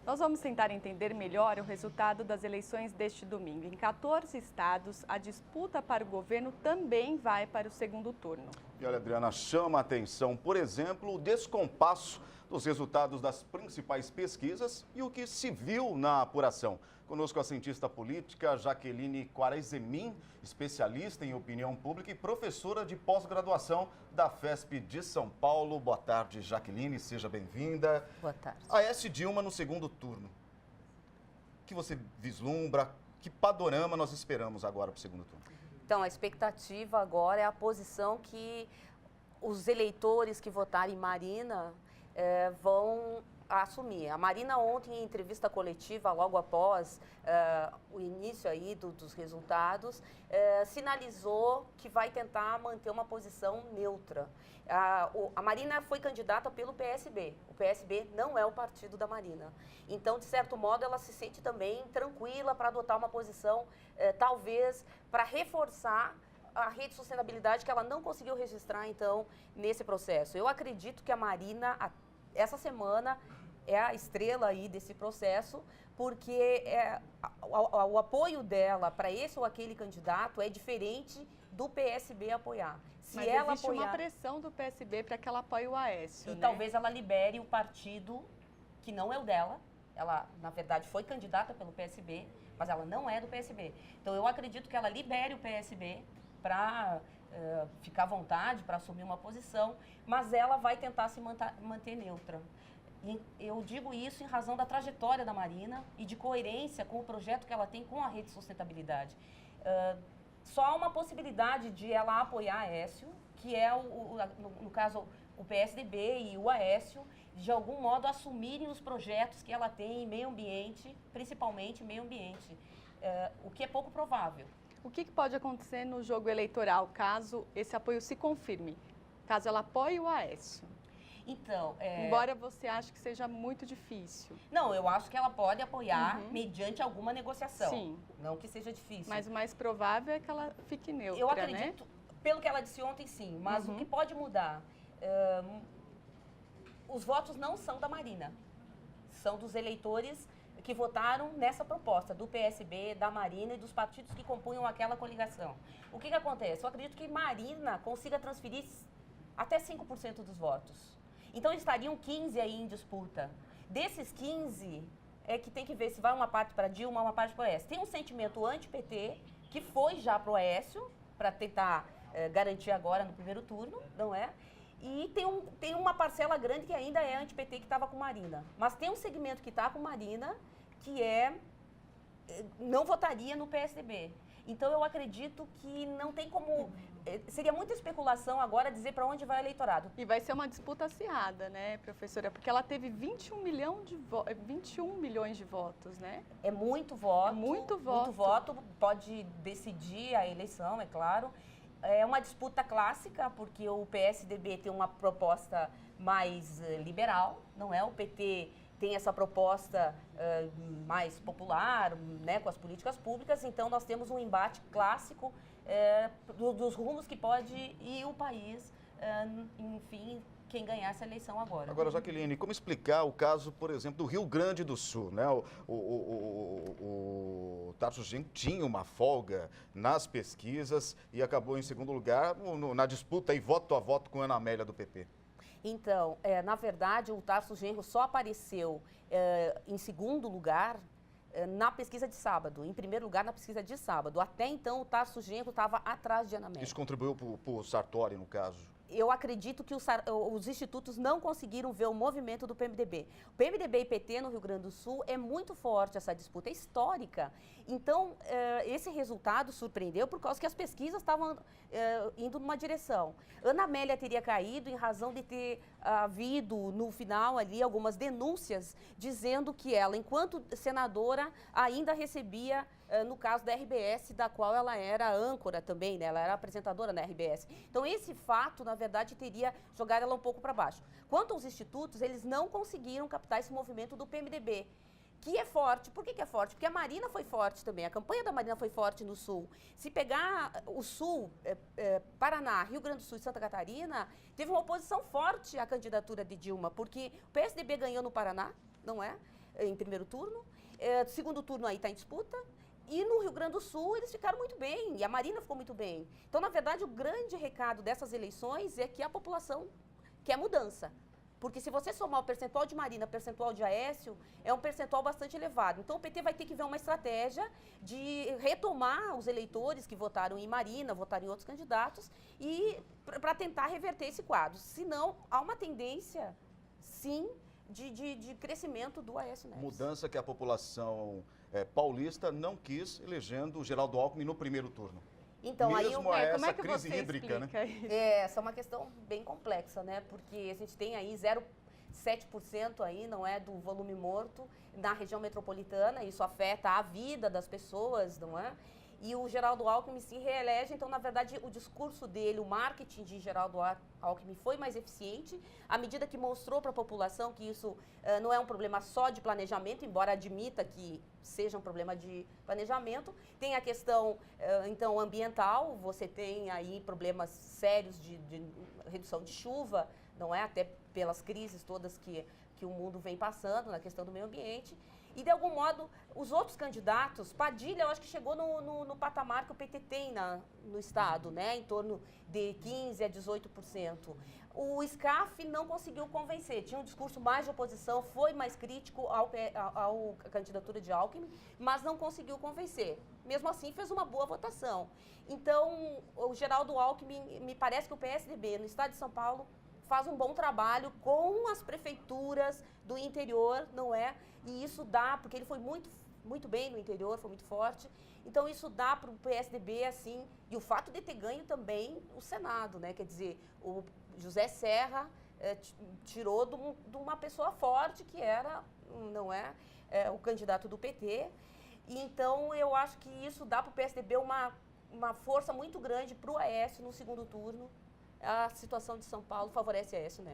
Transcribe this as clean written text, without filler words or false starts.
Nós vamos tentar entender melhor o resultado das eleições deste domingo. Em 14 estados, a disputa para o governo também vai para o segundo turno. E olha, Adriana, chama a atenção, por exemplo, o descompasso dos resultados das principais pesquisas e o que se viu na apuração. Conosco a cientista política Jaqueline Quarezemin, especialista em opinião pública e professora de pós-graduação da FESP de São Paulo. Boa tarde, Jaqueline, seja bem-vinda. Boa tarde. Aécio Dilma no segundo turno. O que você vislumbra? Que panorama nós esperamos agora para o segundo turno? Então, a expectativa agora é a posição que os eleitores que votarem em Marina vão assumir. A Marina ontem, em entrevista coletiva, logo após o início aí dos resultados, sinalizou que vai tentar manter uma posição neutra. A Marina foi candidata pelo PSB. O PSB não é o partido da Marina. Então, de certo modo, ela se sente também tranquila para adotar uma posição, talvez, para reforçar a rede de sustentabilidade que ela não conseguiu registrar, então, nesse processo. Eu acredito que a Marina, essa semana, é a estrela aí desse processo, porque o apoio dela para esse ou aquele candidato é diferente do PSB apoiar. Mas existe uma pressão do PSB para que ela apoie o Aécio, né? Talvez ela libere o partido que não é o dela. Ela, na verdade, foi candidata pelo PSB, mas ela não é do PSB. Então, eu acredito que ela libere o PSB para ficar à vontade, para assumir uma posição, mas ela vai tentar se manter neutra. E eu digo isso em razão da trajetória da Marina e de coerência com o projeto que ela tem com a rede de sustentabilidade. Só há uma possibilidade de ela apoiar Aécio, que é, no caso, o PSDB e o Aécio, de algum modo assumirem os projetos que ela tem em meio ambiente, principalmente meio ambiente, o que é pouco provável. O que pode acontecer no jogo eleitoral, caso esse apoio se confirme? Caso ela apoie o Aécio? Então, embora você ache que seja muito difícil. Não, eu acho que ela pode apoiar mediante alguma negociação. Sim. Não que seja difícil. Mas o mais provável é que ela fique neutra, eu acredito, né? Pelo que ela disse ontem, sim. Mas o que pode mudar? Os votos não são da Marina. São dos eleitores que votaram nessa proposta, do PSB, da Marina e dos partidos que compunham aquela coligação. O que acontece? Eu acredito que Marina consiga transferir até 5% dos votos. Então, estariam 15 aí em disputa. Desses 15, é que tem que ver se vai uma parte para Dilma, uma parte para o Aécio. Tem um sentimento anti-PT, que foi já para o Aécio, para tentar garantir agora no primeiro turno, não é? E tem uma parcela grande que ainda é anti-PT, que estava com Marina. Mas tem um segmento que está com Marina, que não votaria no PSDB. Então, eu acredito que não tem como... Seria muita especulação agora dizer para onde vai o eleitorado. E vai ser uma disputa acirrada, né, professora? Porque ela teve 21 milhões de votos, né? É muito voto. Muito voto. Muito voto. Pode decidir a eleição, é claro. É uma disputa clássica, porque o PSDB tem uma proposta mais liberal, não é? O PT tem essa proposta mais popular, né, com as políticas públicas. Então, nós temos um embate clássico dos rumos que pode ir o país, enfim, quem ganhar essa eleição agora. Agora, Jaqueline, como explicar o caso, por exemplo, do Rio Grande do Sul, né? O Tarso Genro tinha uma folga nas pesquisas e acabou em segundo lugar na disputa aí, voto a voto com a Ana Amélia do PP. Então, na verdade, o Tarso Genro só apareceu em segundo lugar na pesquisa de sábado, em primeiro lugar na pesquisa de sábado. Até então, o Tarso Genro estava atrás de Ana Amélia. Isso contribuiu para o Sartori, no caso? Eu acredito que os institutos não conseguiram ver o movimento do PMDB. O PMDB e PT no Rio Grande do Sul é muito forte, essa disputa é histórica. Então, esse resultado surpreendeu por causa que as pesquisas estavam indo numa direção. Ana Amélia teria caído em razão de ter havido, no final ali, algumas denúncias dizendo que ela, enquanto senadora, ainda recebia, no caso da RBS, da qual ela era âncora também, né? Ela era apresentadora na RBS. Então, esse fato, na verdade, teria jogado ela um pouco para baixo. Quanto aos institutos, eles não conseguiram captar esse movimento do PMDB, que é forte. Por que é forte? Porque a Marina foi forte também, a campanha da Marina foi forte no Sul. Se pegar o Sul, Paraná, Rio Grande do Sul e Santa Catarina, teve uma oposição forte à candidatura de Dilma, porque o PSDB ganhou no Paraná, não é? em primeiro turno. Segundo turno aí está em disputa. E no Rio Grande do Sul eles ficaram muito bem, e a Marina ficou muito bem. Então, na verdade, o grande recado dessas eleições é que a população quer mudança. Porque se você somar o percentual de Marina, percentual de Aécio, é um percentual bastante elevado. Então, o PT vai ter que ver uma estratégia de retomar os eleitores que votaram em Marina, votaram em outros candidatos, e para tentar reverter esse quadro. Senão, há uma tendência, sim, de crescimento do Aécio Neves. Mudança que a população paulista não quis, elegendo o Geraldo Alckmin no primeiro turno. Então, mesmo aí como é essa que crise você hídrica, né? isso? Essa é uma questão bem complexa, né? Porque a gente tem aí 0,7% aí, não é, do volume morto na região metropolitana. Isso afeta a vida das pessoas, não é? E o Geraldo Alckmin se reelege, então, na verdade, o discurso dele, o marketing de Geraldo Alckmin foi mais eficiente, à medida que mostrou para a população que isso não é um problema só de planejamento, embora admita que seja um problema de planejamento. Tem a questão, então, ambiental, você tem aí problemas sérios de redução de chuva, não é? Até pelas crises todas que o mundo vem passando na questão do meio ambiente. E, de algum modo, os outros candidatos, Padilha, eu acho que chegou no patamar que o PT tem no Estado, né? Em torno de 15% a 18%. O SCAF não conseguiu convencer, tinha um discurso mais de oposição, foi mais crítico à candidatura de Alckmin, mas não conseguiu convencer. Mesmo assim, fez uma boa votação. Então, o Geraldo Alckmin, me parece que o PSDB, no Estado de São Paulo, faz um bom trabalho com as prefeituras do interior, não é? E isso dá, porque ele foi muito bem no interior, foi muito forte. Então, isso dá para o PSDB, assim, e o fato de ter ganho também o Senado, né? Quer dizer, o José Serra tirou de uma pessoa forte, que era, não é, o candidato do PT. E, então, eu acho que isso dá para o PSDB uma força muito grande para o Aécio no segundo turno. A situação de São Paulo favorece Aécio Neves.